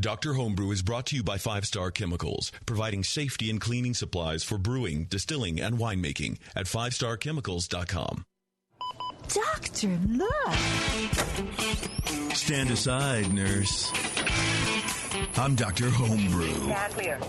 Dr. Homebrew is brought to you by 5 Star Chemicals, providing safety and cleaning supplies for brewing, distilling, and winemaking at 5starchemicals.com. Doctor, look. Stand aside, nurse. I'm Dr. Homebrew. Stand clear.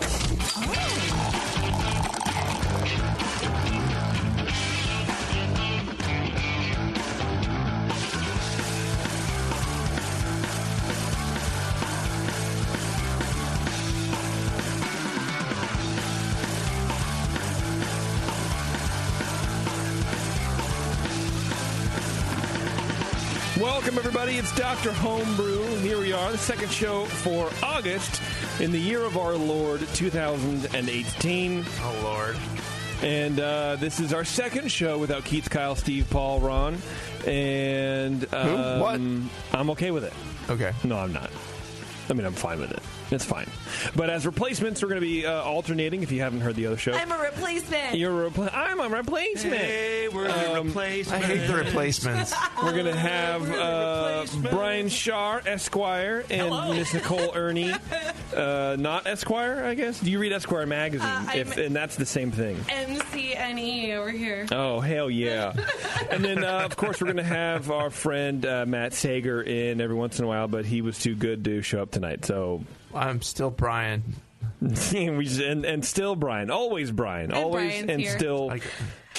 Welcome, everybody. It's Dr. Homebrew. Here we are, the second show for August in the year of our Lord, 2018. Oh, Lord. And this is our second show without Keith, Kyle, Steve, Paul, Ron. And Who? What? I'm okay with it. Okay. No, I'm not. I mean, I'm fine with it. It's fine. But as replacements, we're going to be alternating, if you haven't heard the other show. I'm a replacement. I'm a replacement. Hey, we're the replacement. I hate the replacements. We're going to have Brian Schar, Esquire, and Miss Nicole Erny, not Esquire, I guess. Do you read Esquire magazine? And that's the same thing. MCNE over here. Oh, hell yeah. And then, of course, we're going to have our friend Matt Sager in every once in a while, but he was too good to show up tonight, so... I'm still Brian. and still Brian. Always Brian. Always Brian's and here. still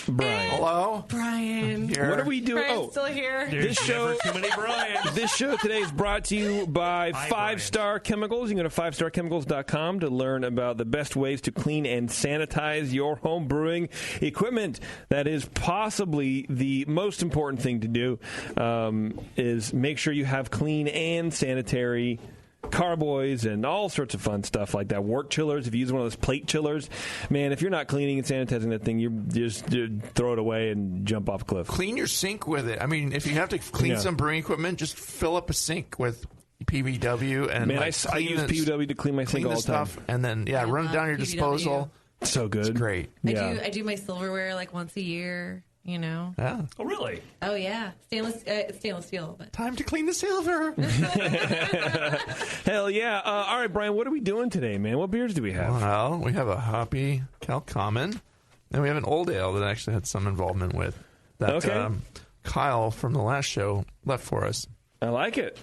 Brian. Hello? Brian. Here. What are we doing? Brian's still here. This show, too many Brians. This show today is brought to you by 5 Star Chemicals. You can go to 5starchemicals.com to learn about the best ways to clean and sanitize your home brewing equipment. That is possibly the most important thing to do, is make sure you have clean and sanitary carboys and all sorts of fun stuff like that. Work chillers, if you use one of those plate chillers, man, if you're not cleaning and sanitizing that thing, you just throw it away and jump off a cliff. Clean your sink with it. I mean, if you have to clean some brewing equipment, just fill up a sink with PVW. And man, I use PVW to clean my sink all the time. And then, run it down your PVW. disposal. So good. It's great. Yeah. I do my silverware like once a year. You know? Yeah. Oh, really? Oh, yeah. Stainless steel. But. Time to clean the silver. Hell yeah. All right, Brian, what are we doing today, man? What beers do we have? Well, we have a hoppy Cal Common, and we have an old ale that I actually had some involvement with that Kyle from the last show left for us. I like it.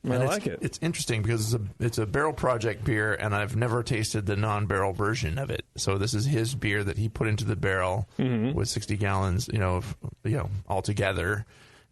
I like it. It's interesting because it's a barrel project beer, and I've never tasted the non-barrel version of it. So this is his beer that he put into the barrel with 60 gallons, all together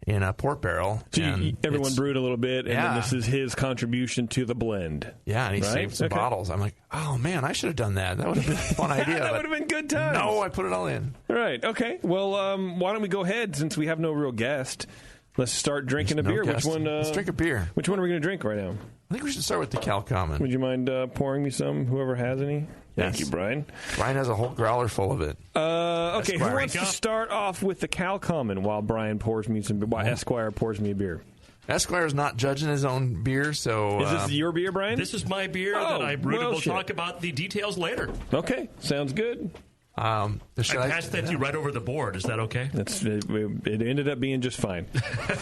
in a port barrel. So everyone brewed a little bit, and then this is his contribution to the blend. Yeah, and he saved some bottles. I'm like, oh man, I should have done that. That would have been a fun idea. That would have been good times. No, I put it all in. Right. Okay. Well, why don't we go ahead since we have no real guest? Let's start drinking a beer. Guest. Which one? Let's drink a beer. Which one are we going to drink right now? I think we should start with the Cal Common. Would you mind pouring me some, whoever has any? Yes. Thank you, Brian. Brian has a whole growler full of it. Okay, who wants to start off with the Cal Common while Brian pours me some? While Esquire pours me a beer. Esquire's not judging his own beer, so... Is this your beer, Brian? This is my beer that I brewed. We'll talk about the details later. Okay, sounds good. I passed that to you right over the board. Is that okay? It ended up being just fine.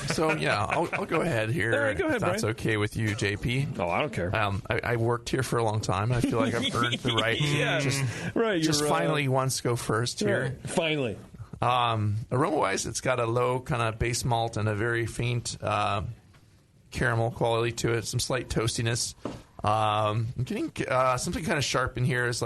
So, I'll go ahead here. All right, go ahead, if that's Brian. okay with you, JP. Oh, I don't care. I worked here for a long time. I feel like I've earned the right to finally once go first here. Right, finally. Aroma-wise, it's got a low kind of base malt and a very faint caramel quality to it, some slight toastiness. I'm getting something kind of sharp in here. Is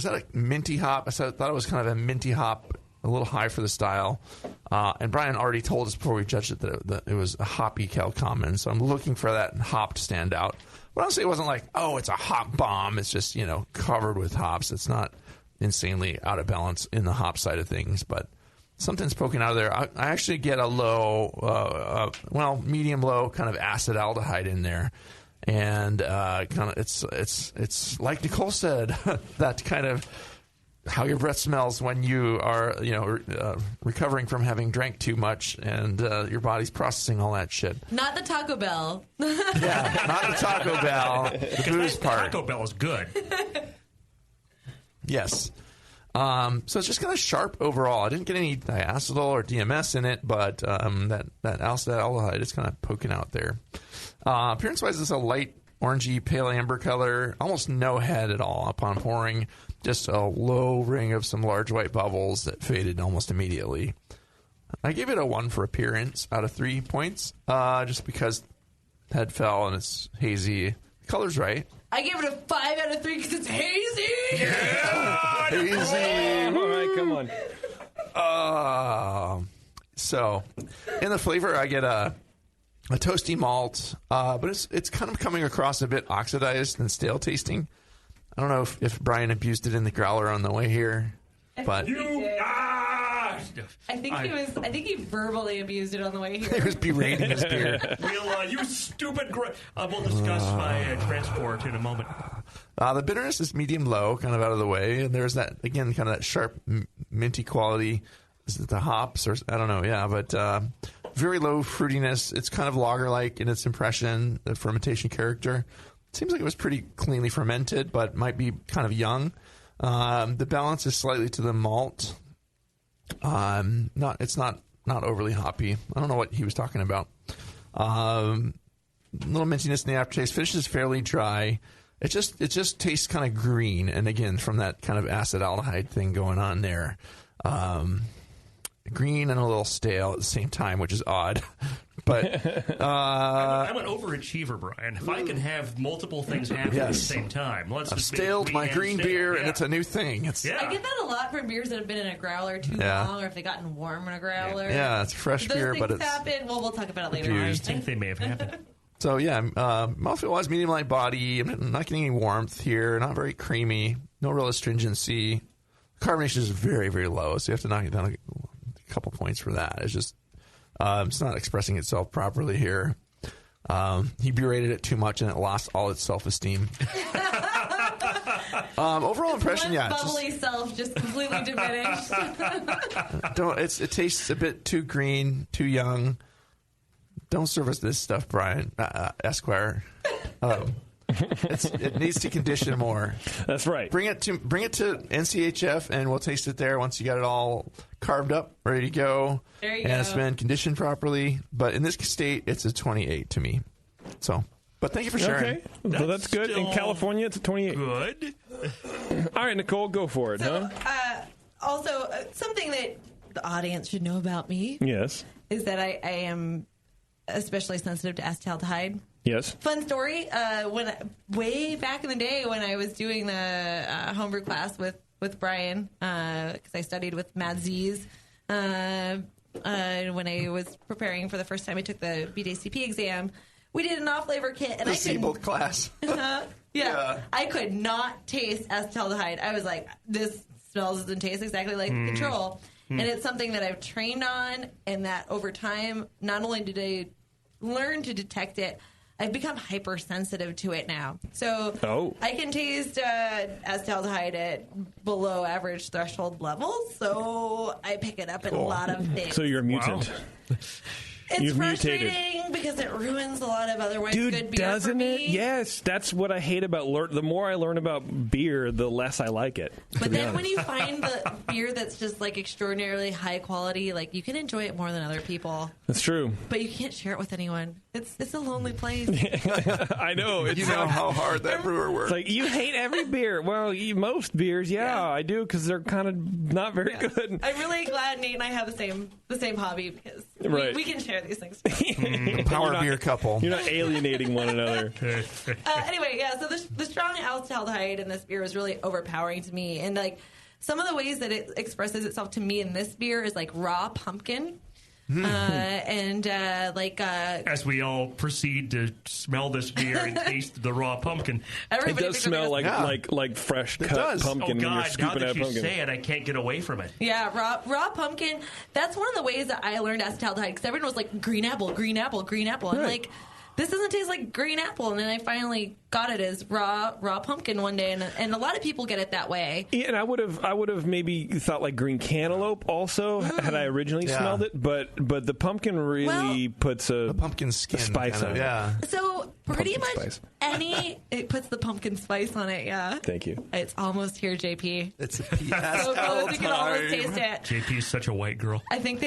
that a minty hop? I thought it was kind of a minty hop, a little high for the style. And Brian already told us before we judged it that it was a hoppy Cal Common, so I'm looking for that hop to stand out. But honestly, it wasn't like, oh, it's a hop bomb. It's just, covered with hops. It's not insanely out of balance in the hop side of things, but something's poking out of there. I actually get a low, medium low kind of acid aldehyde in there. And it's like Nicole said, that kind of how your breath smells when you are recovering from having drank too much and your body's processing all that shit. Not the Taco Bell. Yeah, not the Taco Bell. The booze part. Taco Bell is good. Yes. So it's just kind of sharp overall. I didn't get any diacetyl or DMS in it, but that aldehyde is kind of poking out there. Appearance-wise, it's a light orangey pale amber color, almost no head at all upon pouring. Just a low ring of some large white bubbles that faded almost immediately. I gave it a 1 for appearance out of 3 points, just because head fell and it's hazy. The color's right. I gave it a 5 out of 3 because it's hazy. Yeah, hazy. All right, come on. So, in the flavor, I get a toasty malt, but it's kind of coming across a bit oxidized and stale tasting. I don't know if Brian abused it in the growler on the way here, but I think he verbally abused it on the way here. he was berating his beer. You stupid. We'll discuss my transport in a moment. The bitterness is medium low, kind of out of the way, and there's that again, kind of that sharp minty quality. Is it the hops or I don't know? Yeah, but very low fruitiness. It's kind of lager-like in its impression, the fermentation character. It seems like it was pretty cleanly fermented, but might be kind of young. The balance is slightly to the malt. It's not overly hoppy. I don't know what he was talking about. Little mintiness in the aftertaste. Finish is fairly dry. It just tastes kind of green, and again from that kind of acetaldehyde thing going on there. Green and a little stale at the same time, which is odd. But I'm an overachiever, Brian. If I can have multiple things happen at the same time, I've staled my green beer, and it's a new thing. I get that a lot from beers that have been in a growler too long, or if they've gotten warm in a growler. Yeah, it's fresh beer, but it's happen. Well, we'll talk about it later on. I think they may have happened. So mouthfeel-wise, medium light body. I'm not getting any warmth here. Not very creamy. No real astringency. Carbonation is very, very low, so you have to knock it down a couple points for that. It's just it's not expressing itself properly here. He berated it too much, and it lost all its self-esteem. Overall impression, bubbly self just completely diminished. It tastes a bit too green, too young. Don't serve us this stuff, Brian, Esquire. It needs to condition more. That's right. Bring it to NCHF, and we'll taste it there once you got it all carved up, ready to go. There you go. And it's been conditioned properly. But in this state, it's a 28 to me. So, but thank you for sharing. Okay, well, that's good. In California, it's a 28. Good. All right, Nicole, go for it. Also, something that the audience should know about me. Yes. Is that I am especially sensitive to acetaldehyde. Yes. Fun story. Way back in the day when I was doing the homebrew class with Brian, because I studied with Matt Z's, when I was preparing for the first time I took the BJCP exam, we did an off-flavor kit, and disabled class. Yeah, I could not taste acetaldehyde. I was like, this smells and tastes exactly like the control. And it's something that I've trained on, and that over time, not only did I learn to detect it, I've become hypersensitive to it now. So I can taste acetaldehyde at below average threshold levels, so I pick it up in a lot of things. So you're a mutant. Wow. It's frustrating because it ruins a lot of otherwise good beer doesn't for me. it? Yes, that's what I hate about the more I learn about beer, the less I like it. But then when you find the beer that's just like extraordinarily high quality, like you can enjoy it more than other people. That's true. But you can't share it with anyone. It's a lonely place. I know. You know how hard that brewer works. It's like, you hate every beer. Well, most beers, I do, because they're kind of not very good. I'm really glad Nate and I have the same hobby, because we can share these things. Power beer couple. You're not alienating one another. Anyway, so the strong acetaldehyde in this beer is really overpowering to me, and like some of the ways that it expresses itself to me in this beer is like raw pumpkin. As we all proceed to smell this beer and taste the raw pumpkin, it does smell like fresh cut pumpkin. Oh God! When you're scooping Now that out you pumpkin. say it, I can't get away from it. Yeah, raw pumpkin. That's one of the ways that I learned acetaldehyde, because everyone was like green apple, green apple, green apple. I'm like, this doesn't taste like green apple. And then I finally got it as raw pumpkin one day, and a lot of people get it that way. Yeah, and I would have maybe thought like green cantaloupe also had I originally smelled it, but the pumpkin really puts a pumpkin skin spice on it. Yeah. So pretty much spice. It puts the pumpkin spice on it, yeah. Thank you. It's almost here, JP. It's a PS So close, you can almost taste it. JP is such a white girl. I think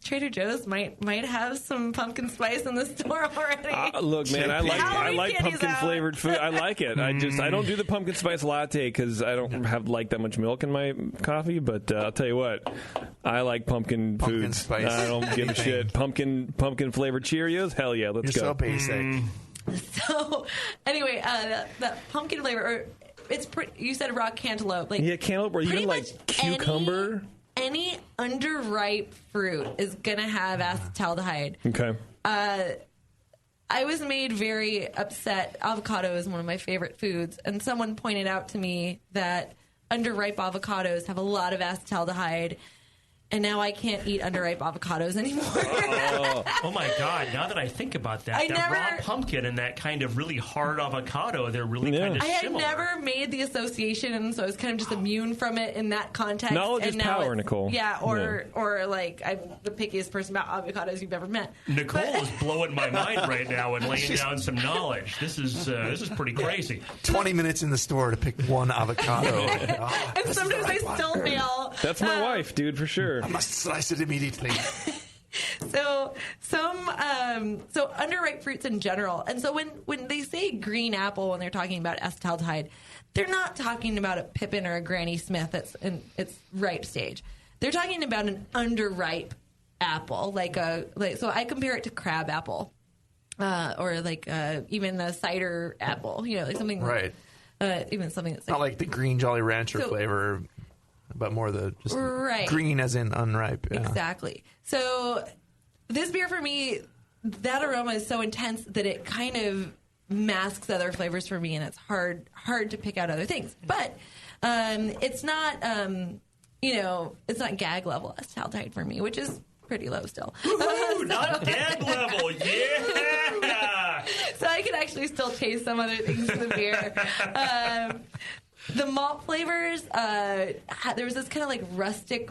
Trader Joe's might have some pumpkin spice in the store already. Look, man, I like candy's pumpkin out. flavored food. I like it. I don't do the pumpkin spice latte because I don't have like that much milk in my coffee. But I'll tell you what, I like pumpkin foods. Spice. I don't give a shit. Pumpkin flavored Cheerios. Hell yeah, let's go. You're so basic. So anyway, that pumpkin flavor, it's pretty. You said raw cantaloupe, like cantaloupe, or even like cucumber. Any underripe fruit is gonna have acetaldehyde. Okay. I was made very upset. Avocado is one of my favorite foods, and someone pointed out to me that underripe avocados have a lot of acetaldehyde. And now I can't eat underripe avocados anymore. Oh my God! Now that I think about that, raw pumpkin and that kind of really hard avocado, they're really kind of similar. I had never made the association, and so I was kind of just immune from it in that context. Knowledge and is power, Nicole. Yeah, or like I'm the pickiest person about avocados you've ever met. Nicole is blowing my mind right now and laying down some knowledge. This is pretty crazy. 20 minutes in the store to pick one avocado. And sometimes I still fail. That's my wife, dude, for sure. I must slice it immediately. So underripe fruits in general, and so when they say green apple when they're talking about acetaldehyde, they're not talking about a Pippin or a Granny Smith that's in its ripe stage. They're talking about an underripe apple, so I compare it to crab apple, or even a cider apple. Like something right. Even something that's not like the green Jolly Rancher flavor. But more the just green as in unripe. Yeah. Exactly. So this beer for me, that aroma is so intense that it kind of masks other flavors for me, and it's hard to pick out other things. But it's not, it's not gag level acetaldehyde for me, which is pretty low still. Ooh, not gag level, yeah! So I can actually still taste some other things in the beer. The malt flavors, there was this kind of like rustic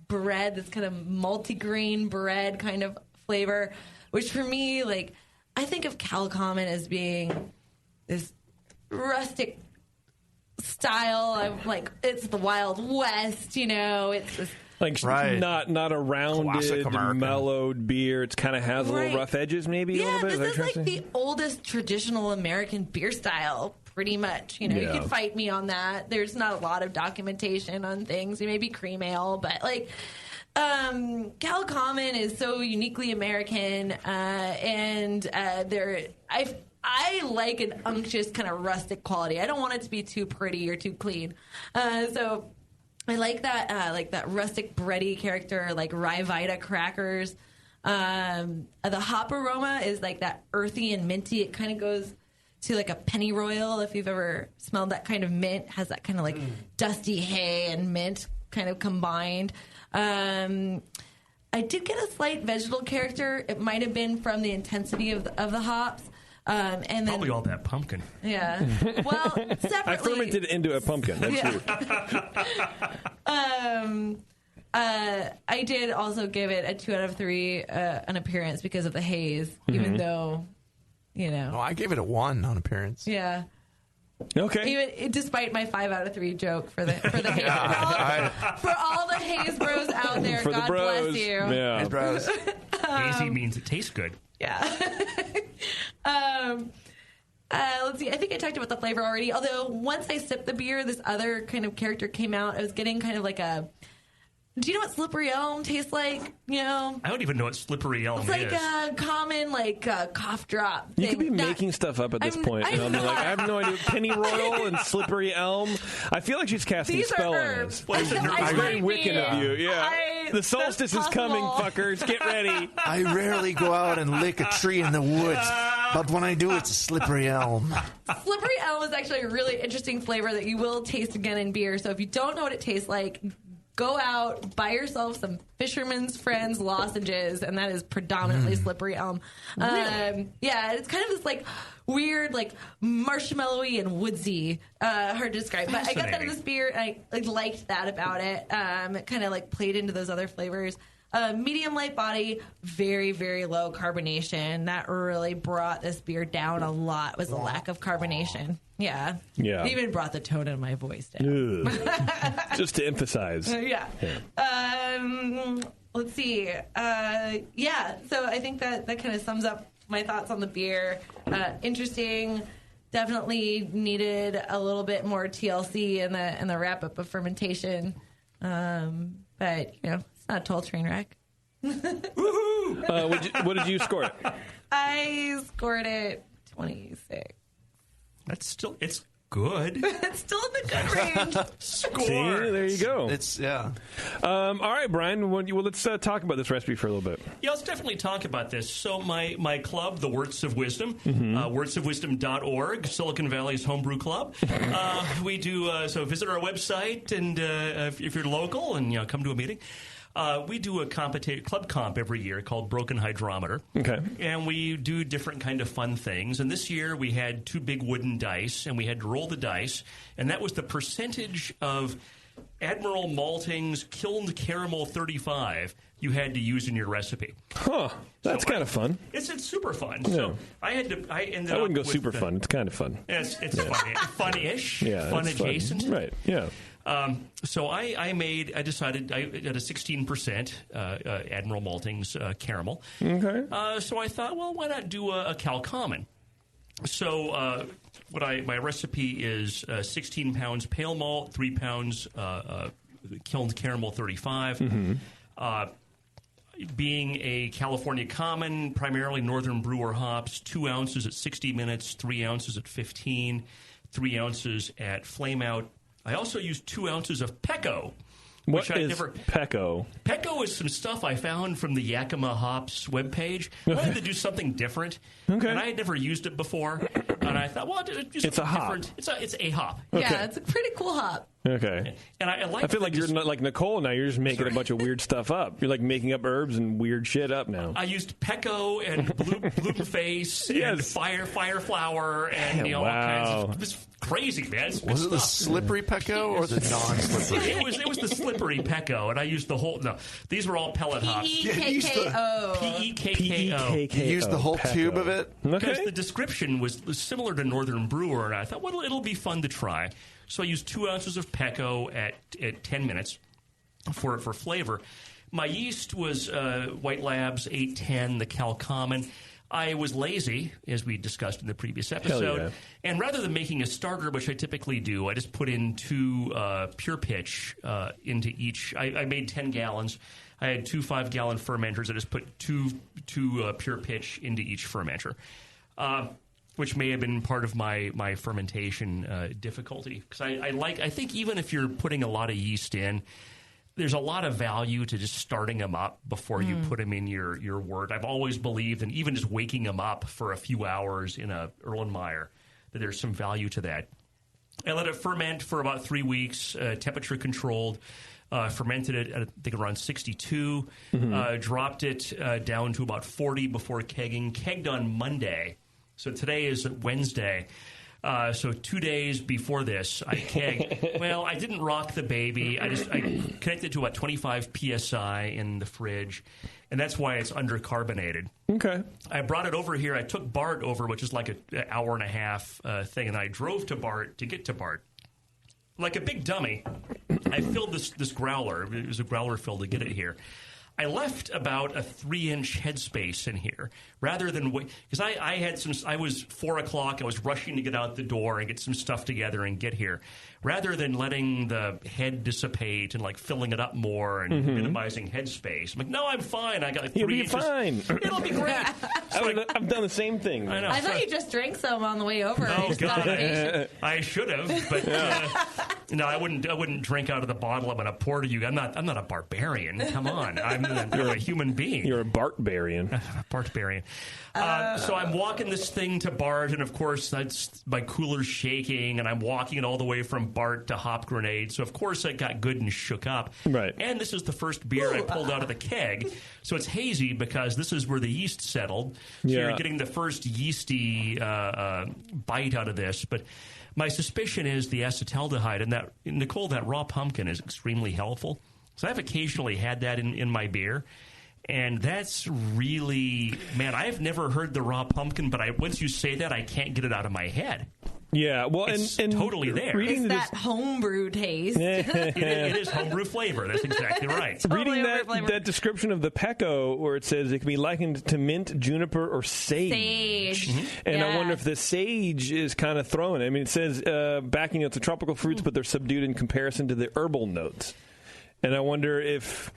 bread, this kind of multigrain bread kind of flavor, which for me, like, I think of Calicommon as being this rustic style of like, it's the Wild West, it's this. Like not a rounded, mellowed beer. It kind of has a little rough edges, maybe a little bit. This is like the oldest traditional American beer style, pretty much. You can fight me on that. There's not a lot of documentation on things. Maybe cream ale, but like Calicommon is so uniquely American, and I like an unctuous kind of rustic quality. I don't want it to be too pretty or too clean. So I like that rustic bready character, like rye Vita crackers. The hop aroma is like that earthy and minty. It kind of goes to like a pennyroyal. If you've ever smelled that kind of mint, has that kind of like dusty hay and mint kind of combined. I did get a slight vegetal character. It might have been from the intensity of the hops. And then, probably all that pumpkin. Yeah. Well, separately, I fermented it into a pumpkin. That's true. I did also give it a 2 out of 3 on appearance because of the haze, even though, No, I gave it a 1 on appearance. Yeah. Okay. Even despite my 5 out of 3 joke for the haze, for all the haze bros out there, for God the bros. bless you. Yeah. Haze bros. Hazy means it tastes good. Yeah. Let's see. I think I talked about the flavor already. Although once I sipped the beer, this other kind of character came out. I was getting kind of like a. Do you know what slippery elm tastes like? I don't even know what slippery elm is. It's like a common cough drop thing. You could be making stuff up at this point. I have no idea. Pennyroyal and slippery elm. I feel like she's casting a spell on us. It's very Wiccan of you. Yeah. The solstice is coming, fuckers. Get ready. I rarely go out and lick a tree in the woods, but when I do, it's a slippery elm. Slippery elm is actually a really interesting flavor that you will taste again in beer. So if you don't know what it tastes like, go out, buy yourself some Fisherman's Friends lozenges, and that is predominantly slippery elm. Really? Yeah, it's kind of this like weird, like marshmallowy and woodsy. Hard to describe, but I got that in this beer, and I liked that about it. It kind of like played into those other flavors. medium light body, very, very low carbonation. That really brought this beer down a lot, was the lack of carbonation. Yeah. It even brought the tone in my voice down. Just to emphasize. Yeah. Let's see. So I think that kind of sums up my thoughts on the beer. Interesting. Definitely needed a little bit more TLC in the wrap up of fermentation. But it's not a total train wreck. Woohoo! What did you score it? I scored it 26. It's good. It's still in the good range. Score. See, there you go. All right, Brian. Let's talk about this recipe for a little bit. Yeah, let's definitely talk about this. So my club, the Words of Wisdom, wordsofwisdom.org, Silicon Valley's homebrew club. We do so visit our website, and if you're local, and come to a meeting. We do a club comp every year called Broken Hydrometer. Okay. And we do different kind of fun things. And this year we had 2 big wooden dice, and we had to roll the dice. And that was the percentage of Admiral Malting's Kilned Caramel 35 you had to use in your recipe. Huh. That's kind of fun. It's super fun. Yeah. So I ended up I wouldn't go super fun. It's kind of fun. It's funny. Fun-ish. Yeah, Fun adjacent. Fun. Right. Yeah. So I decided I had a 16% Admiral Malting's caramel. Okay. So I thought, well, why not do a Cal Common? So my recipe is 16 pounds pale malt, 3 pounds kilned caramel 35. Being a California Common, primarily Northern Brewer hops, 2 ounces at 60 minutes, 3 ounces at 15, 3 ounces at flame out. I also used 2 ounces of Pecco. What is Pecco? Pecco is some stuff I found from the Yakima Hops webpage. I wanted to do something different, and I had never used it before. And I thought, well, it's a hop. It's a hop. Okay. Yeah, it's a pretty cool hop. Okay. And I feel like you're not like Nicole now. You're just making a bunch of weird stuff up. You're like making up herbs and weird shit up now. I used Pecco and gluten face and fire flower and all kinds of. It was crazy, man. Was it the slippery Pecco or the non-slippery? It was the slippery Pecco, and I used the whole. No, these were all pellet hops. P-E-K-K-O. P-E-K-K-O. You used the whole tube of it? Because the description was similar to Northern Brewer, and I thought, well, it'll be fun to try. So I used 2 ounces of Pecco at 10 minutes for flavor. My yeast was White Labs 810, the Cal Common. I was lazy, as we discussed in the previous episode. And rather than making a starter, which I typically do, I just put in 2 pure pitch into each. I made 10 gallons. I had 2 5-gallon fermenters. I just put two pure pitch into each fermenter. Which may have been part of my fermentation difficulty. Because I think even if you're putting a lot of yeast in, there's a lot of value to just starting them up before you put them in your wort. I've always believed, and even just waking them up for a few hours in a Erlenmeyer, that there's some value to that. I let it ferment for about 3 weeks, temperature controlled. Fermented it at, I think, around 62. Dropped it down to about 40 before kegging. Kegged on Monday. So today is Wednesday. So 2 days before this, I kegged. Well, I didn't rock the baby. I connected to about 25 PSI in the fridge, and that's why it's undercarbonated. Okay. I brought it over here. I took Bart over, which is like an hour and a half thing, and I drove to Bart to get to Bart. Like a big dummy, I filled this growler. It was a growler fill to get it here. I left about a 3-inch headspace in here rather than wait, because I was 4 o'clock. I was rushing to get out the door and get some stuff together and get here. Rather than letting the head dissipate and like filling it up more and minimizing headspace, I'm like, no, I'm fine. I got like 3 inches. You'll be fine. It'll be great. I've done the same thing. I know. I thought you just drank some on the way over. Oh God, I should have, but no, I wouldn't drink out of the bottle I'm going to pour to you. I'm not a barbarian. Come on, you're a human being. You're a Bartbarian. Bartbarian. So I'm walking this thing to Bart, and of course that's my cooler's shaking, and I'm walking it all the way from Bart to Hop Grenade. So of course I got good and shook up. Right. And this is the first beer I pulled out of the keg, so it's hazy because this is where the yeast settled. So you're getting the first yeasty bite out of this, but. My suspicion is the acetaldehyde, and that Nicole, that raw pumpkin is extremely helpful. So I've occasionally had that in my beer. And that's really, man, I've never heard the raw pumpkin, but once you say that, I can't get it out of my head. Yeah, well, it's and totally there. It's that homebrew taste. It is homebrew flavor. That's exactly right. Reading that description of the Pecco, where it says it can be likened to mint, juniper, or sage. And I wonder if the sage is kind of thrown. I mean, it says backing notes of tropical fruits, but they're subdued in comparison to the herbal notes. And I wonder if...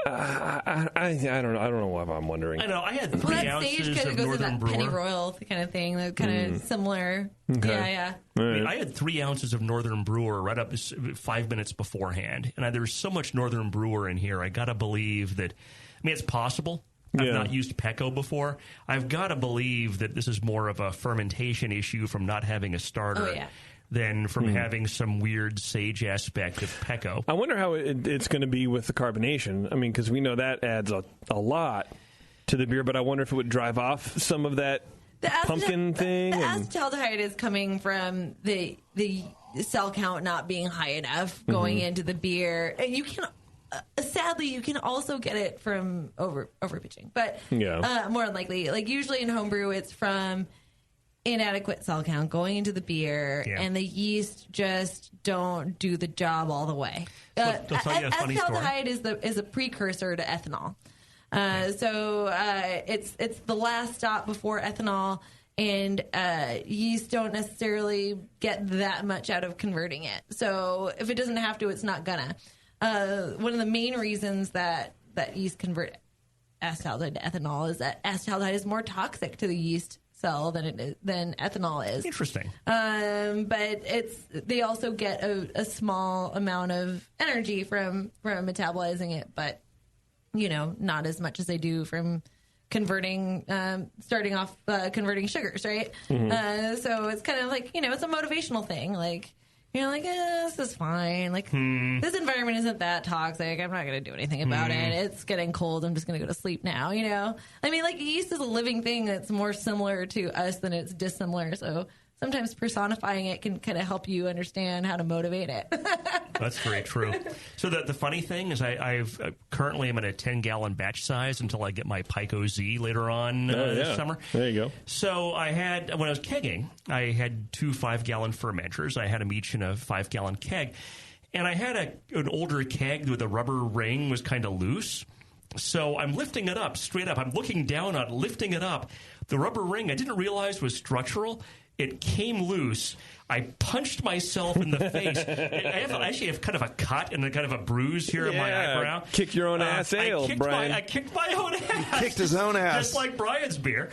I don't know. I don't know why I'm wondering. I know. I had 3 ounces of Northern Brewer. Pennyroyal kind of thing. That kind of similar. Okay. Yeah. I mean, I had 3 ounces of Northern Brewer right up 5 minutes beforehand, and there's so much Northern Brewer in here. I gotta believe that. I mean, it's possible. I've not used Pecco before. I've got to believe that this is more of a fermentation issue from not having a starter. Oh, yeah. Than from having some weird sage aspect of Pecco. I wonder how it's going to be with the carbonation. I mean, because we know that adds a lot to the beer, but I wonder if it would drive off some of that pumpkin thing. The acetaldehyde is coming from the cell count not being high enough going into the beer. And you can... sadly, you can also get it from over pitching, but more unlikely. Like usually in homebrew, it's from inadequate cell count going into the beer, and the yeast just don't do the job all the way. Acetaldehyde is a precursor to ethanol, so it's the last stop before ethanol, and yeast don't necessarily get that much out of converting it. So if it doesn't have to, it's not gonna. One of the main reasons that yeast convert acetaldehyde to ethanol is that acetaldehyde is more toxic to the yeast cell than ethanol is. Interesting. But they also get a small amount of energy from metabolizing it, but not as much as they do from converting converting sugars, right? Mm-hmm. So it's kind of like it's a motivational thing. Like you're like, this is fine. Like this environment isn't that toxic. I'm not going to do anything about it. It's getting cold. I'm just going to go to sleep now. I mean, like yeast is a living thing that's more similar to us than it's dissimilar. So sometimes personifying it can kind of help you understand how to motivate it. That's very true. So the funny thing is I've currently I'm at a 10-gallon batch size until I get my Pico Z later on this summer. There you go. So I had, when I was kegging, I had 2 5-gallon fermenters. I had them each in a 5-gallon keg. And I had an older keg with a rubber ring was kind of loose. So I'm lifting it up, straight up. I'm looking down on it, lifting it up. The rubber ring I didn't realize was structural. It came loose. I punched myself in the face. I actually have kind of a cut and a kind of a bruise here in my eyebrow. Kick your own ass ale, Brian. I kicked my own ass. He kicked his own ass. Just like Brian's beer.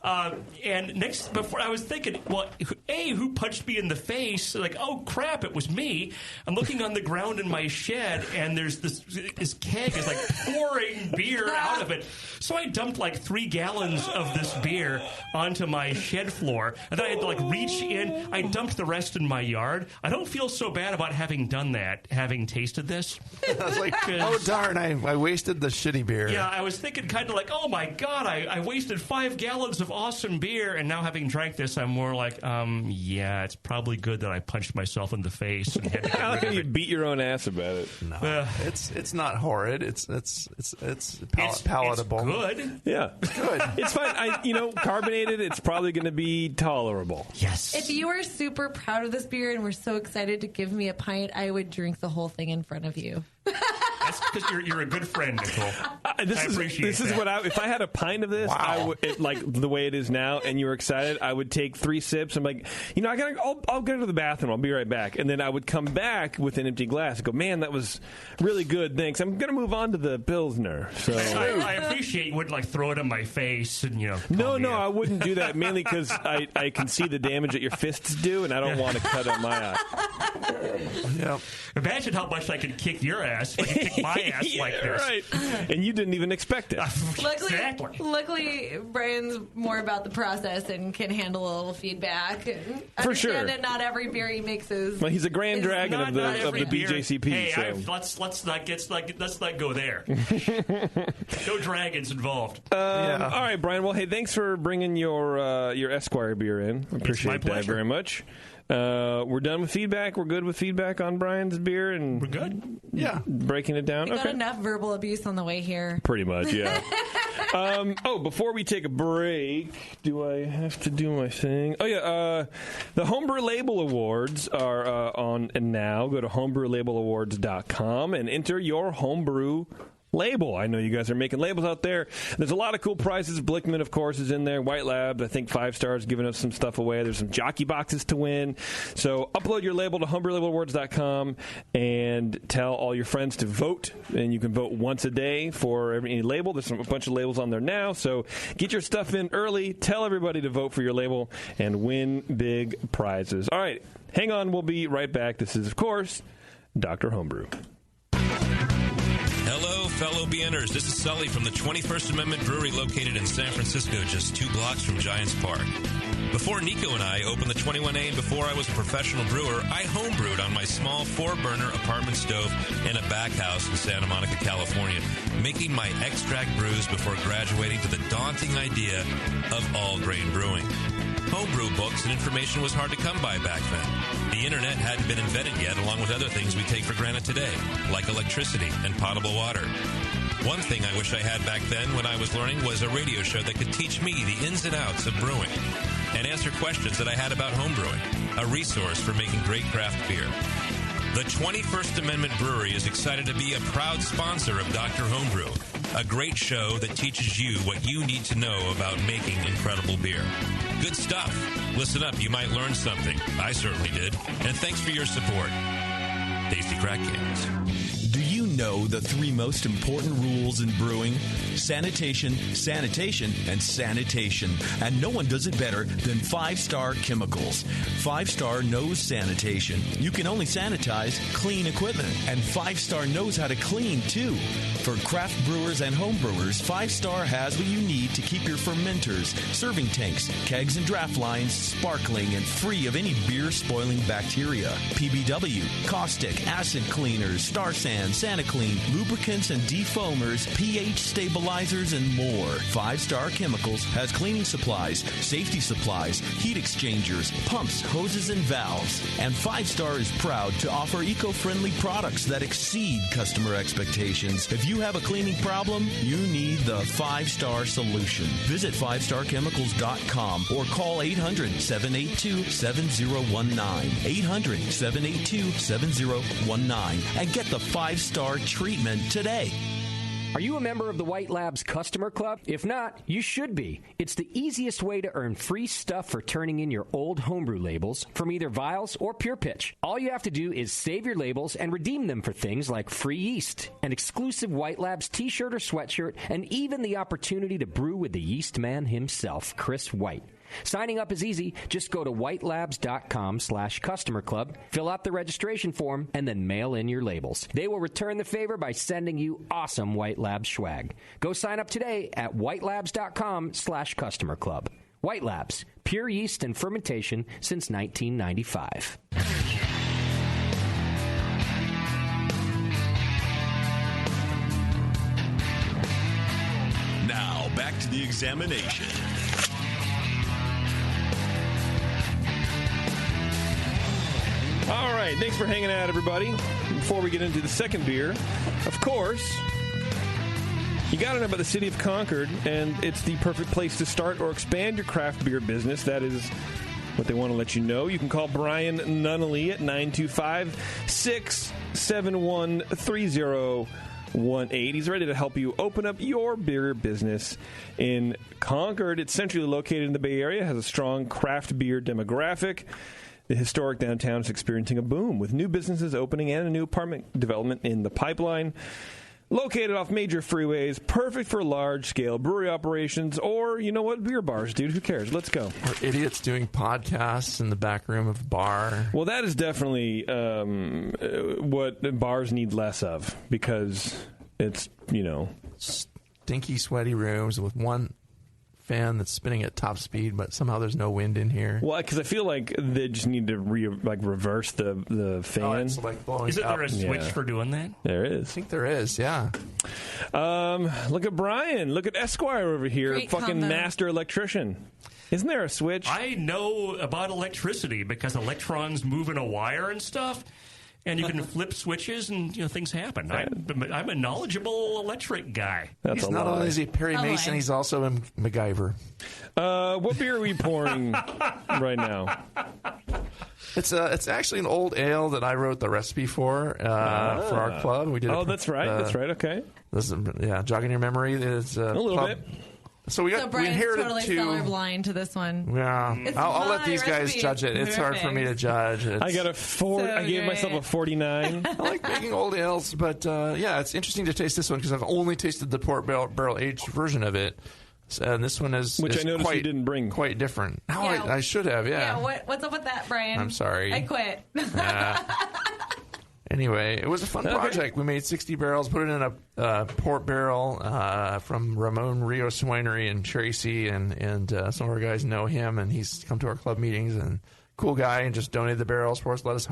And before I was thinking, well, who punched me in the face? Like, oh, crap, it was me. I'm looking on the ground in my shed, and there's this keg is like pouring beer out of it. So I dumped like 3 gallons of this beer onto my shed floor, and then I had to like reach in. I dumped the rest in my yard. I don't feel so bad about having done that, having tasted this. I was like, oh, darn, I wasted the shitty beer. Yeah, I was thinking kind of like, oh, my God, I wasted 5 gallons of awesome beer, and now having drank this, I'm more like, yeah, it's probably good that I punched myself in the face. And had to How can you beat your own ass about it? No, it's not horrid. It's palatable. It's good. Yeah, good. It's fine. Carbonated. It's probably going to be tolerable. Yes. If you were super proud of this beer and were so excited to give me a pint, I would drink the whole thing in front of you. That's because you're a good friend, Nicole. I appreciate this is what if I had a pint of this, wow. I would, like the way it is now, and you were excited, I would take 3 sips. I'm like, I'll go to the bathroom. I'll be right back, and then I would come back with an empty glass and go, man, that was really good. Thanks. I'm going to move on to the Pilsner. So I appreciate you wouldn't like throw it in my face and No, I wouldn't do that mainly because I can see the damage that your fists do, and I don't want to cut up my eye. Yep. Imagine how much I could kick your ass if I could kick my ass like this. Right. And you didn't even expect it. Luckily, Brian's more about the process and can handle a little feedback. For sure. Understand that not every beer he makes is. Well, he's a grand dragon of the BJCP. Hey, let's not go there. No dragons involved. All right, Brian. Well, hey, thanks for bringing your Esquire beer in. I appreciate that very much. We're done with feedback. We're good with feedback on Brian's beer, and we're good. Yeah, breaking it down. We got enough verbal abuse on the way here. Pretty much, yeah. Before we take a break, do I have to do my thing? Oh yeah, the Homebrew Label Awards are on now. Go to homebrewlabelawards.com and enter your homebrew label. I know you guys are making labels out there. There's a lot of cool prizes. Blickman, of course, is in there. White Lab, I think 5 stars, giving us some stuff away. There's some jockey boxes to win. So upload your label to homebrewlabelawards.com and tell all your friends to vote. And you can vote once a day for any label. There's a bunch of labels on there now. So get your stuff in early. Tell everybody to vote for your label and win big prizes. All right, hang on. We'll be right back. This is, of course, Dr. Homebrew. Hello, fellow BNers. This is Sully from the 21st Amendment Brewery located in San Francisco, just 2 blocks from Giants Park. Before Nico and I opened the 21A and before I was a professional brewer, I homebrewed on my small 4-burner apartment stove in a back house in Santa Monica, California, making my extract brews before graduating to the daunting idea of all-grain brewing. Homebrew books and information was hard to come by back then. The internet hadn't been invented yet, along with other things we take for granted today, like electricity and potable water. One thing I wish I had back then when I was learning was a radio show that could teach me the ins and outs of brewing and answer questions that I had about homebrewing, a resource for making great craft beer. The 21st Amendment Brewery is excited to be a proud sponsor of Dr. Homebrew, a great show that teaches you what you need to know about making incredible beer. Good stuff. Listen up, you might learn something. I certainly did. And thanks for your support. Tasty Crack Cans. Do you know the 3 most important rules in brewing? Sanitation, sanitation, and sanitation. And no one does it better than 5-Star Chemicals. 5-Star knows sanitation. You can only sanitize clean equipment. And 5-Star knows how to clean, too. For craft brewers and home brewers, 5-Star has what you need to keep your fermenters, serving tanks, kegs, and draft lines sparkling and free of any beer-spoiling bacteria. PBW, caustic, acid cleaners, Star San, SaniClean, lubricants and defoamers, pH stabilizers, and more. 5-Star Chemicals has cleaning supplies, safety supplies, heat exchangers, pumps, hoses, and valves. And 5-Star is proud to offer eco-friendly products that exceed customer expectations. If you have a cleaning problem, you need the 5-Star solution. Visit 5starchemicals.com or call 800-782-7019. 800-782-7019 and get the 5-Star treatment today. Are you a member of the White Labs Customer Club? If not, you should be. It's the easiest way to earn free stuff for turning in your old homebrew labels from either Vials or Pure Pitch. All you have to do is save your labels and redeem them for things like free yeast, an exclusive White Labs t-shirt or sweatshirt, and even the opportunity to brew with the yeast man himself, Chris White. Signing up is easy. Just go to whitelabs.com/customer club, fill out the registration form, and then mail in your labels. They will return the favor by sending you awesome White Labs swag. Go sign up today at whitelabs.com/customer club. White Labs, pure yeast and fermentation since 1995. Now, back to the examination. All right, thanks for hanging out, everybody. Before we get into the second beer, of course, you got to know about the city of Concord, and it's the perfect place to start or expand your craft beer business. That is what they want to let you know. You can call Brian Nunnally at 925-671-3018. He's ready to help you open up your beer business in Concord. It's centrally located in the Bay Area, has a strong craft beer demographic. The historic downtown is experiencing a boom with new businesses opening and a new apartment development in the pipeline. Located off major freeways, perfect for large-scale brewery operations, or, you know what, beer bars, dude. Who cares? Let's go. Or idiots doing podcasts in the back room of a bar. Well, that is definitely what bars need less of, because it's, stinky, sweaty rooms with one fan that's spinning at top speed, but somehow there's no wind in here. Well, because I feel like they just need to reverse the fan. Oh, it's like blowing Isn't there a switch Yeah. for doing that? There I is. think there is, yeah. Look at Brian. Look at Esquire over here. Great Fucking combo. master electrician. Isn't there a switch? I know about electricity because electrons move in a wire and stuff, and you can flip switches and things happen. I'm a knowledgeable electric guy. That's He's a not lie. only is he Perry A Mason, lie. he's also a MacGyver. What beer are we pouring right now? It's actually an old ale that I wrote the recipe for our club. We did. That's right. That's right. Okay. This is, jogging your memory. It's A little bit. So we So we Brian's inherited totally two. colorblind to this one. Yeah, It's I'll let my these guys recipe. judge it. It's hard for me to judge. I got a 4. So I gave myself a great. 49. I like making old ales, but it's interesting to taste this one because I've only tasted the port barrel aged version of it, and this one is Which is I noticed quite, you didn't bring. quite different. Oh, Yeah. I should have. Yeah, what's up with that, Brian? I'm sorry. I quit. Anyway, it was a fun project. We made 60 barrels, put it in a port barrel from Ramon Rios Winery in Tracy, and some of our guys know him, and he's come to our club meetings, and cool guy, and just donated the barrels for us, let us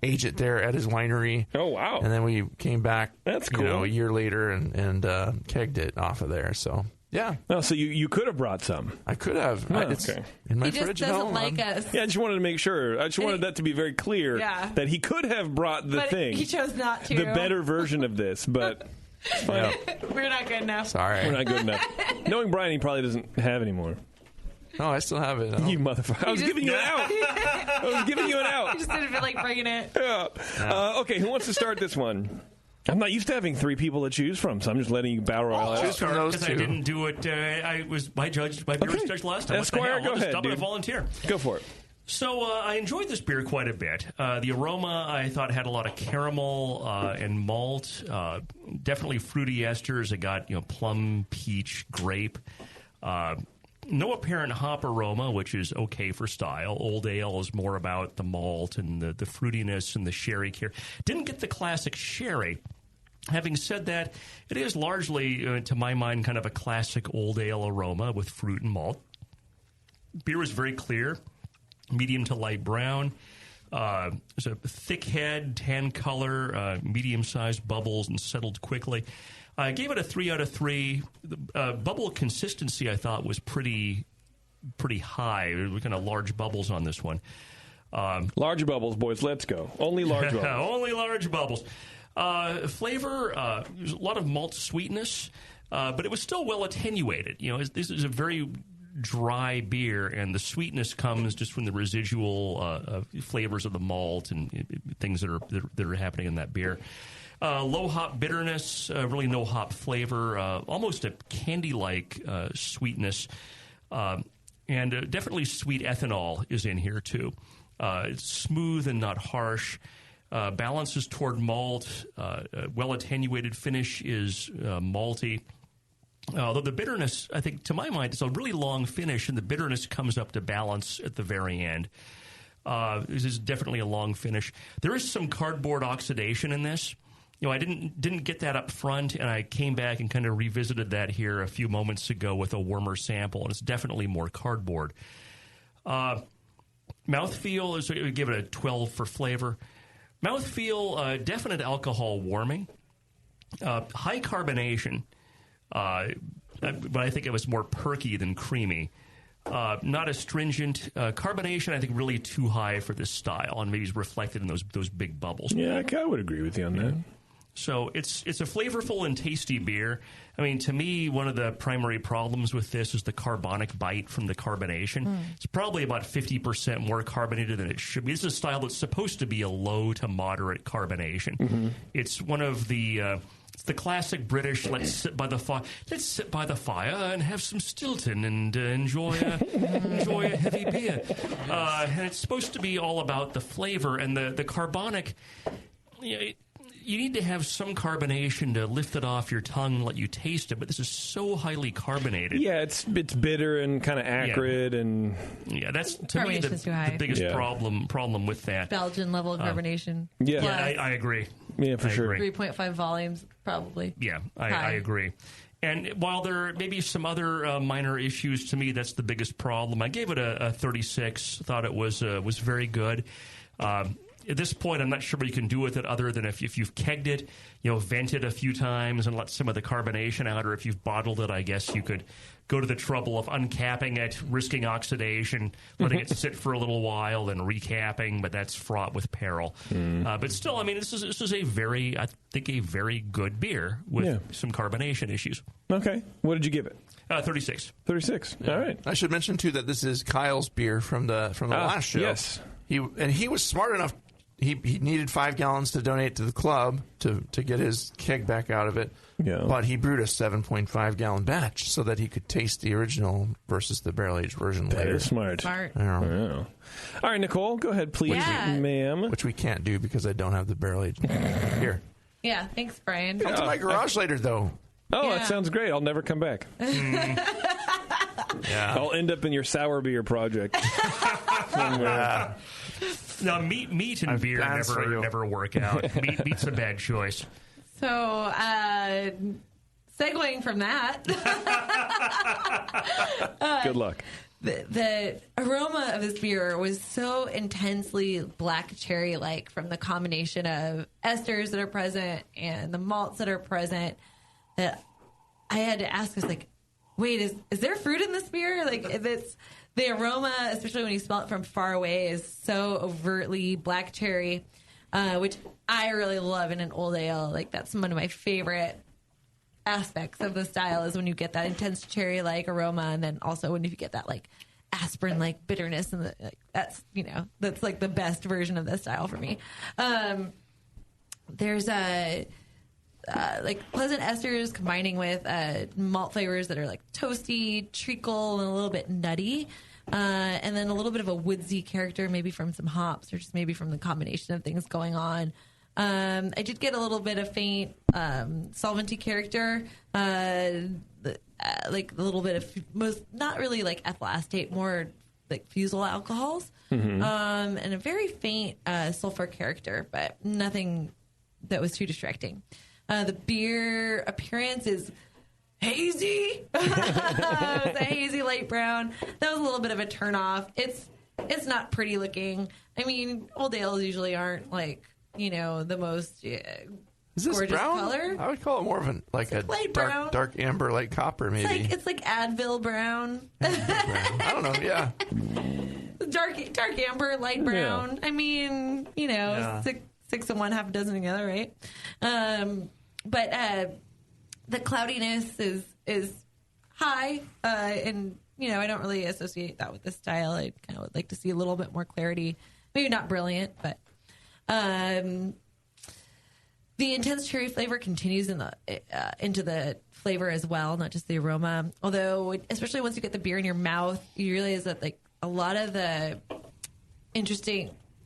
age it there at his winery. Oh, wow. And then we came back That's cool. a year later and kegged it off of there. So yeah, Oh, so you could have brought some. I could have. Oh, It's okay. in my He just fridge doesn't at home. like us. Yeah, I just wanted to make sure. I just wanted that to be very clear that he could have brought the But thing. he chose not to. The better version of this, but it's fine. We're not good enough. Sorry. We're not good enough. Knowing Brian, he probably doesn't have any more. No, I still have it. You motherfucker. I was giving you an out. I was giving you an I out. just didn't feel like bringing it. Yeah. Okay, who wants to start this one? I'm not used to having 3 people to choose from, so I'm just letting you battle royale choose out. from those Because I two. didn't do it. I was my beer was judged last time. Esquire, what the hell? go I'll just ahead, dump it dude. and volunteer. Go for it. So I enjoyed this beer quite a bit. The aroma I thought had a lot of caramel and malt. Definitely fruity esters. It got plum, peach, grape. No apparent hop aroma, which is okay for style. Old ale is more about the malt and the fruitiness and the sherry care. Didn't get the classic sherry. Having said that, it is largely, to my mind, kind of a classic old ale aroma with fruit and malt. Beer is very clear, medium to light brown. There's a thick head, tan color, medium-sized bubbles, and settled quickly. I gave it a 3 out of 3. The bubble consistency, I thought, was pretty high. There were kind of large bubbles on this one. Large bubbles, boys. Let's go. Only large bubbles. Only large bubbles. Flavor, there's a lot of malt sweetness, but it was still well attenuated. This is a very dry beer, and the sweetness comes just from the residual flavors of the malt and things that are happening in that beer. Low hop bitterness, really no hop flavor, almost a candy-like sweetness, and definitely sweet ethanol is in here too. It's smooth and not harsh. Balances toward malt. Well attenuated finish is malty. Although the bitterness, I think, to my mind, it's a really long finish, and the bitterness comes up to balance at the very end. This is definitely a long finish. There is some cardboard oxidation in this. I didn't get that up front, and I came back and kind of revisited that here a few moments ago with a warmer sample, and it's definitely more cardboard. Mouthfeel is, we give it a 12 for flavor. Mouthfeel, definite alcohol warming. High carbonation, but I think it was more perky than creamy. Not astringent. Carbonation, I think, really too high for this style, and maybe it's reflected in those big bubbles. Yeah, I would agree with you on that. So it's a flavorful and tasty beer. I mean, to me, one of the primary problems with this is the carbonic bite from the carbonation. It's probably about 50% more carbonated than it should be. This is a style that's supposed to be a low to moderate carbonation. It's one of the... it's the classic British, let's sit by the fire and have some Stilton and enjoy a heavy beer. And it's supposed to be all about the flavor, and the carbonic... you need to have some carbonation to lift it off your tongue and let you taste it, but this is so highly carbonated. Yeah, it's bitter and kind of acrid, and that's to me the biggest problem with that. Belgian level of carbonation. Yeah, I agree. Yeah, for sure. 3.5 volumes, probably. Yeah, I agree. And while there may be some other minor issues, to me that's the biggest problem. I gave it a 36. Thought it was very good. At this point, I'm not sure what you can do with it other than if you've kegged it, vent it a few times and let some of the carbonation out, or if you've bottled it, I guess you could go to the trouble of uncapping it, risking oxidation, letting it sit for a little while, then recapping, but that's fraught with peril. But still, I mean, this is a very good beer with some carbonation issues. Okay. What did you give it? 36. 36. All right. I should mention, too, that this is Kyle's beer from the last show. Yes. He was smart enough. He needed 5 gallons to donate to the club to get his keg back out of it. Yeah. But he brewed a 7.5 gallon batch so that he could taste the original versus the barrel aged version later. That is smart. Yeah. All right, Nicole, go ahead, please, ma'am. Which we can't do because I don't have the barrel aged here. Yeah, thanks, Brian. Come to my garage later, though. Oh, that sounds great. I'll never come back. I'll end up in your sour beer project. No, meat and beer never work out. Meat's a bad choice. So, segueing from that, good luck. The aroma of this beer was so intensely black cherry-like from the combination of esters that are present and the malts that are present that I had to ask us, like, wait, is there fruit in this beer? Like, if it's the aroma, especially when you smell it from far away, is so overtly black cherry, which I really love in an old ale. Like, that's one of my favorite aspects of the style is when you get that intense cherry-like aroma, and then also when you get that like aspirin-like bitterness, and that's like the best version of this style for me. There's like pleasant esters combining with malt flavors that are like toasty, treacle, and a little bit nutty. And then a little bit of a woodsy character, maybe from some hops or just maybe from the combination of things going on. I did get a little bit of faint solventy character, like a little bit of not really like ethyl acetate, more like fusel alcohols, and a very faint sulfur character, but nothing that was too distracting. The beer appearance is hazy. It's a hazy light brown. That was a little bit of a turnoff. It's not pretty looking. I mean, old ales usually aren't like the most is this gorgeous brown? color. I would call it more of a light brown. dark amber, like copper, maybe. It's like Advil brown. I don't know. Yeah. Dark amber, light brown. Yeah. I mean, 6 and 1, half a dozen together, right? But the cloudiness is high, and I don't really associate that with this style. I kind of would like to see a little bit more clarity. Maybe not brilliant, but the intense cherry flavor continues into the flavor as well, not just the aroma. Although, especially once you get the beer in your mouth, you realize that like a lot of the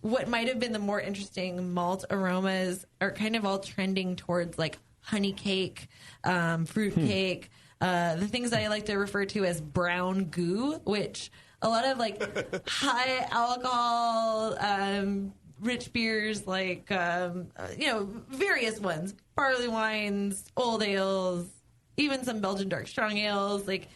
what might have been the more interesting malt aromas are kind of all trending towards like honey cake, fruit cake, the things that I like to refer to as brown goo, which a lot of like high alcohol, rich beers, like, various ones, barley wines, old ales, even some Belgian dark strong ales. Like,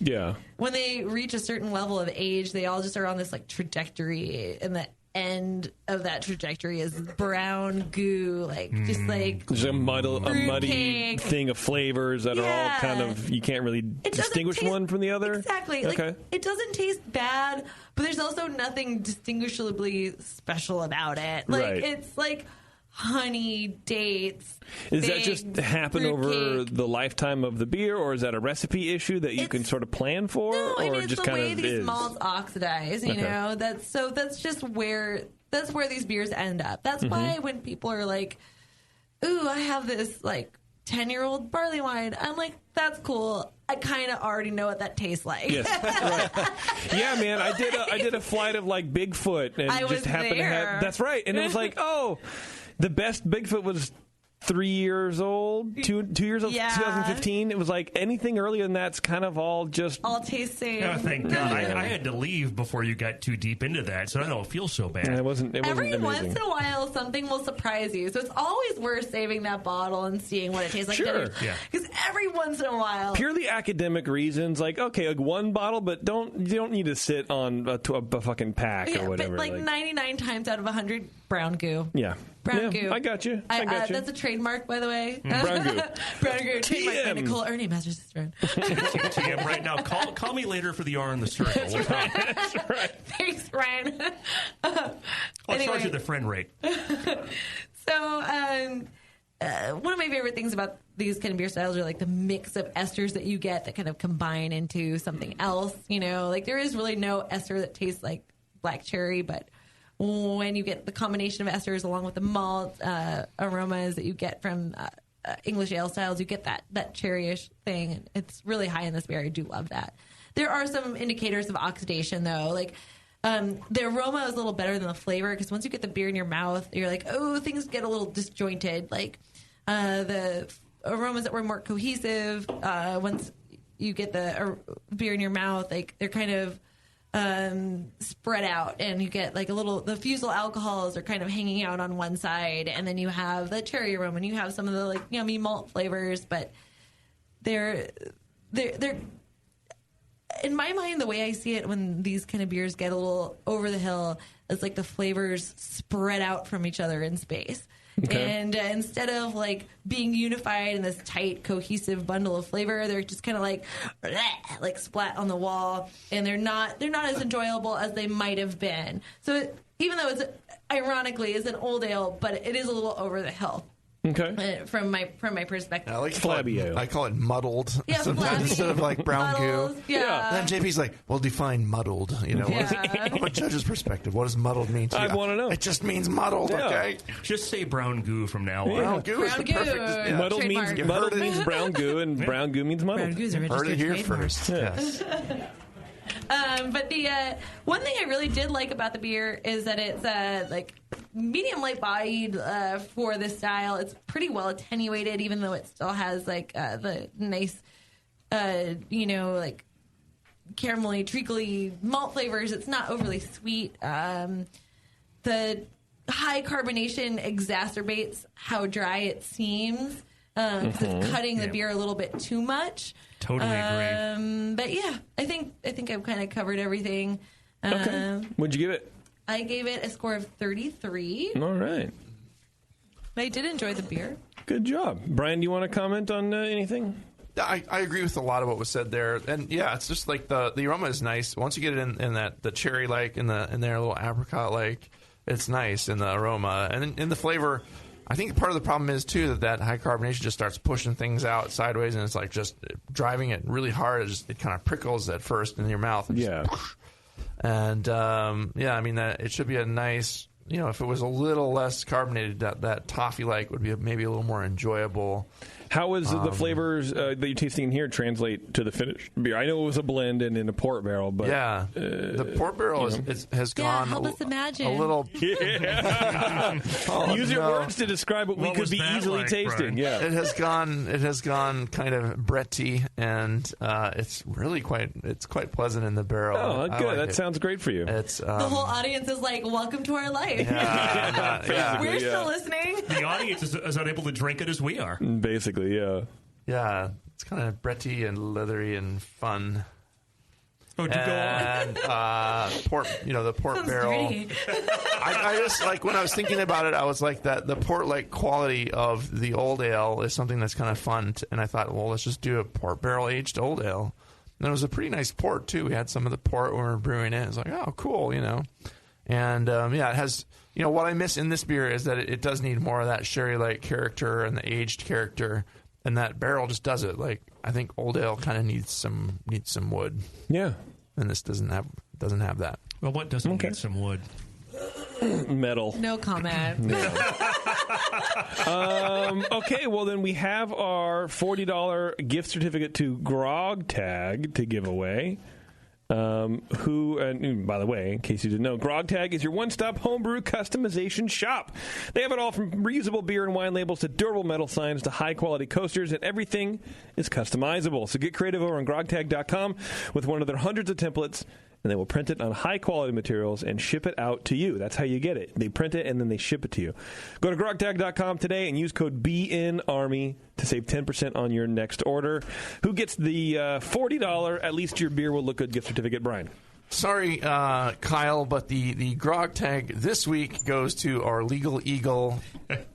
when they reach a certain level of age, they all just are on this like trajectory, and the end of that trajectory is brown goo, like just like there's a muddy thing of flavors that are all kind of, you can't really distinguish one from the other. Exactly. Okay. Like, it doesn't taste bad, but there's also nothing distinguishably special about it. Like it's like honey, dates. Does that just happen over the lifetime of the beer, or is that a recipe issue that you can sort of plan for? No, or it's just the kind way of these malts oxidize. You know, that's just where these beers end up. That's why when people are like, "Ooh, I have this like 10-year-old barley wine," I'm like, "That's cool. I kind of already know what that tastes like." Yes, right. Yeah, man. I did a flight of like Bigfoot, and I just happened to have. That's right, and it was like, oh. The best Bigfoot was 3 years old, 2 years old, 2015. It was like anything earlier than that's kind of all tasting. Oh, thank God. I had to leave before you got too deep into that, so I don't feel so bad. It wasn't Every amazing. once in a while, something will surprise you. So it's always worth saving that bottle and seeing what it tastes like. Sure. Because every once in a while. Purely academic reasons, like, okay, like one bottle, but you don't need to sit on a fucking pack or whatever. But 99 times out of 100, brown goo. Yeah. Brown goo. I got you. I got you. That's a trademark, by the way. Brown goo. Brown goo. Trademark by Nicole Erny, Master Sister. TM right now. Call me later for the R in the circle. That's right. Thanks, Ryan. I'll charge you the friend rate. So, one of my favorite things about these kind of beer styles are like the mix of esters that you get that kind of combine into something else. Like there is really no ester that tastes like black cherry, but when you get the combination of esters along with the malt aromas that you get from English ale styles, you get that cherryish thing. It's really high in this beer. I do love that. There are some indicators of oxidation, though. Like the aroma is a little better than the flavor because once you get the beer in your mouth, you're like, oh, things get a little disjointed. Like the aromas that were more cohesive, once you get the beer in your mouth, like they're kind of spread out, and you get like the fusel alcohols are kind of hanging out on one side, and then you have the cherry aroma, and you have some of the like yummy malt flavors, but they're in my mind, the way I see it when these kind of beers get a little over the hill is like the flavors spread out from each other in space. Okay. And instead of like being unified in this tight, cohesive bundle of flavor, they're just kind of like splat on the wall, and they're not as enjoyable as they might have been. So even though it's ironically is an old ale, but it is a little over the hill. Okay. From my perspective, I like flabby ale. I call it muddled. Yeah, sometimes instead of like brown muddles, goo. Yeah. And then JP's like, "Well, define muddled." From a judge's perspective, what does muddled mean to you? I want to know. It just means muddled. Yeah. Okay. Just say brown goo from now on. Brown goo is the perfect. Yeah. Muddled means brown goo, and brown goo means muddled. Brown goo's a Heard it here trademark. first. Yes. But the one thing I really did like about the beer is that it's like medium light bodied for this style. It's pretty well attenuated, even though it still has like the nice, like caramelly, treacly malt flavors. It's not overly sweet. The high carbonation exacerbates how dry it seems. Because it's cutting the beer a little bit too much. Totally agree. But yeah, I think I've kind of covered everything. Okay. What'd you give it? I gave it a score of 33. All right. I did enjoy the beer. Good job. Brian, do you want to comment on anything? I agree with a lot of what was said there, and yeah, it's just like the aroma is nice. Once you get it in that the cherry like in there, a little apricot like, it's nice in the aroma, and in the flavor. I think part of the problem is, too, that high carbonation just starts pushing things out sideways, and it's like just driving it really hard. It kind of prickles at first in your mouth. And it should be a nice, if it was a little less carbonated, that toffee-like would be maybe a little more enjoyable. How is the flavors that you're tasting in here translate to the finished beer? I know it was a blend and in a port barrel, but the port barrel has gone help us imagine. a little. Use your words to describe what we could be easily like, tasting. Brian? Yeah, It has gone kind of Bretty, and it's really quite pleasant in the barrel. Oh, good. Like that sounds great for you. It's The whole audience is like, welcome to our life. We're still listening. The audience is unable to drink it as we are. Basically, yeah. Yeah, it's kind of Bretty and leathery and fun. Oh, do go on. And port, the port Sounds barrel. pretty. I just like when I was thinking about it, I was like that the port-like quality of the old ale is something that's kind of fun. And I thought, well, let's just do a port barrel aged old ale. And it was a pretty nice port too. We had some of the port when we were brewing it. It was like, oh, cool, And it has. What I miss in this beer is that it does need more of that sherry-like character and the aged character, and that barrel just does it. Like I think old ale kind of needs some wood. Yeah, and this doesn't have that. Well, what doesn't need some wood? Metal. No comment. Okay, well then we have our $40 gift certificate to Grog Tag to give away. who, by the way, in case you didn't know, GrogTag is your one-stop homebrew customization shop. They have it all from reusable beer and wine labels to durable metal signs to high-quality coasters, and everything is customizable. So get creative over on grogtag.com with one of their hundreds of templates, and they will print it on high-quality materials and ship it out to you. That's how you get it. They print it, and then they ship it to you. Go to grogtag.com today and use code BNARMY to save 10% on your next order. Who gets the $40 at least your beer will look good gift certificate, Brian? Sorry, Kyle, but the grog tag this week goes to our Legal Eagle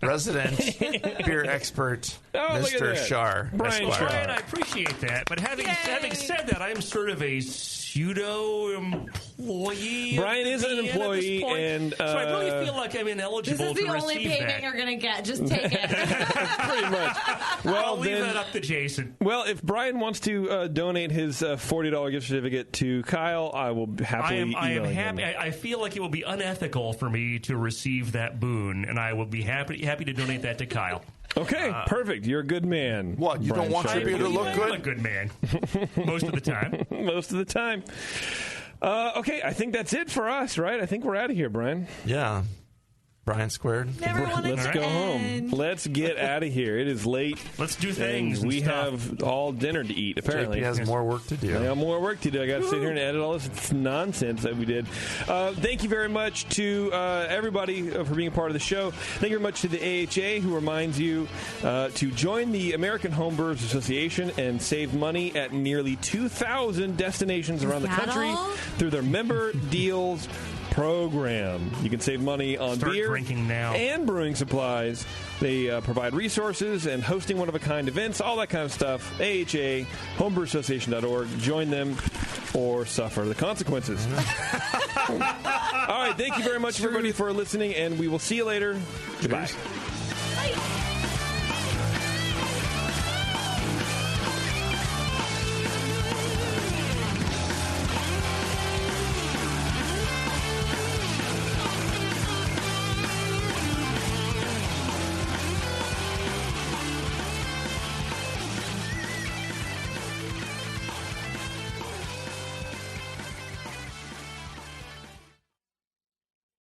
resident beer expert, Mr. Schar. Brian, I appreciate that. But having said that, I'm sort of a pseudo-employee. Brian is an employee, and so I really feel like I'm ineligible to receive that. This is the only payment you're going to get. Just take it. Pretty much. Well, I'll leave that up to Jason. Well, if Brian wants to donate his $40 gift certificate to Kyle, I will happily I am email happy. him. I feel like it will be unethical for me to receive that boon, and I will be happy to donate that to Kyle. Okay, perfect. You're a good man. What, you Brian don't want Schar. your beer to look good? I'm a good man. Most of the time. Most of the time. Okay, I think that's it for us, right? I think we're out of here, Brian. Yeah. Brian squared. Let's go home. Let's get out of here. It is late. Let's do things. We have all dinner to eat, apparently. JP has more work to do. I got more work to do. I got to sit here and edit all this nonsense that we did. Thank you very much to everybody for being a part of the show. Thank you very much to the AHA, who reminds you to join the American Homebrewers Association and save money at nearly 2,000 destinations around the country through their member deals program. You can save money on beer drinking now. And brewing supplies. They provide resources and hosting one-of-a-kind events, all that kind of stuff. AHA, homebrewsassociation.org. Join them or suffer the consequences. All right, thank you very much, everybody, for listening, and we will see you later. Goodbye.